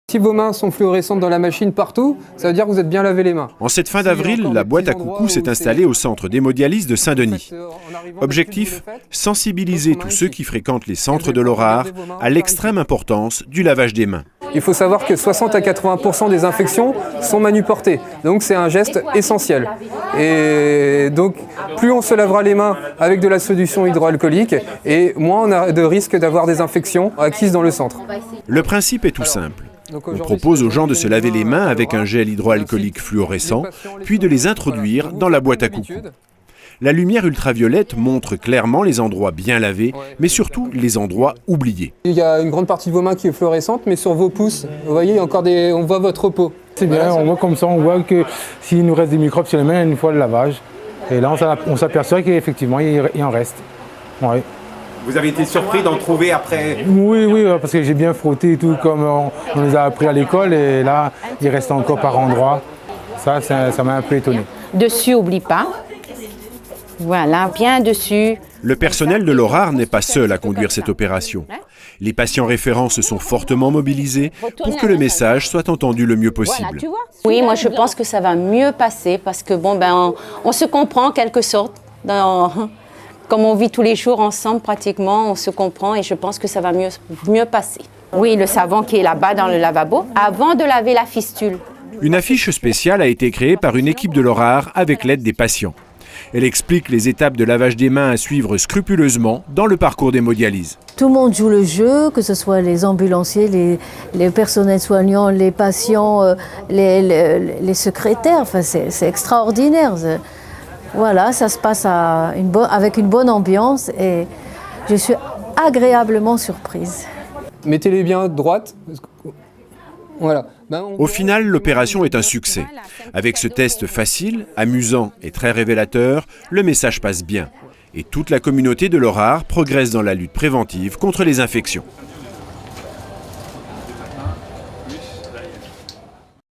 Si vos mains sont fluorescentes dans la machine partout, ça veut dire que vous êtes bien lavé les mains. En cette fin d'avril, la boîte à coucou s'est installée au centre d'hémodialyse de Saint-Denis. Objectif, sensibiliser tous ceux qui fréquentent les centres de l'Orare à l'extrême importance du lavage des mains. Il faut savoir que 60 à 80% des infections sont manuportées, donc c'est un geste essentiel. Et donc plus on se lavera les mains avec de la solution hydroalcoolique, et moins on a de risque d'avoir des infections acquises dans le centre. Le principe est tout simple. On propose aux gens de se laver les mains avec un gel hydroalcoolique fluorescent, puis de les introduire dans la boîte à coucou. La lumière ultraviolette montre clairement les endroits bien lavés, mais surtout les endroits oubliés. Il y a une grande partie de vos mains qui est fluorescente, mais sur vos pouces, vous voyez, il y a encore on voit votre peau. C'est bien, on voit comme ça, on voit que s'il nous reste des microbes sur les mains une fois le lavage. Et là, on s'aperçoit qu'effectivement, il en reste. Ouais. Vous avez été surpris d'en trouver après? Oui, parce que j'ai bien frotté et tout, comme on les a appris à l'école, et là, il reste encore par endroits. Ça m'a un peu étonné. Dessus, oublie pas. Voilà, bien dessus. Le personnel de l'Orare n'est pas seul à conduire cette opération. Les patients référents se sont fortement mobilisés pour que le message soit entendu le mieux possible. Oui, moi je pense que ça va mieux passer parce que on se comprend en quelque sorte. Comme on vit tous les jours ensemble pratiquement, on se comprend et je pense que ça va mieux passer. Oui, le savon qui est là-bas dans le lavabo, avant de laver la fistule. Une affiche spéciale a été créée par une équipe de l'Orare avec l'aide des patients. Elle explique les étapes de lavage des mains à suivre scrupuleusement dans le parcours d'hémodialyse. Tout le monde joue le jeu, que ce soit les ambulanciers, les personnels soignants, les patients, les secrétaires. Enfin, c'est extraordinaire. Voilà, ça se passe avec une bonne ambiance et je suis agréablement surprise. Mettez-les bien droites. Voilà. Au final, l'opération est un succès. Avec ce test facile, amusant et très révélateur, le message passe bien. Et toute la communauté de l'Orare progresse dans la lutte préventive contre les infections.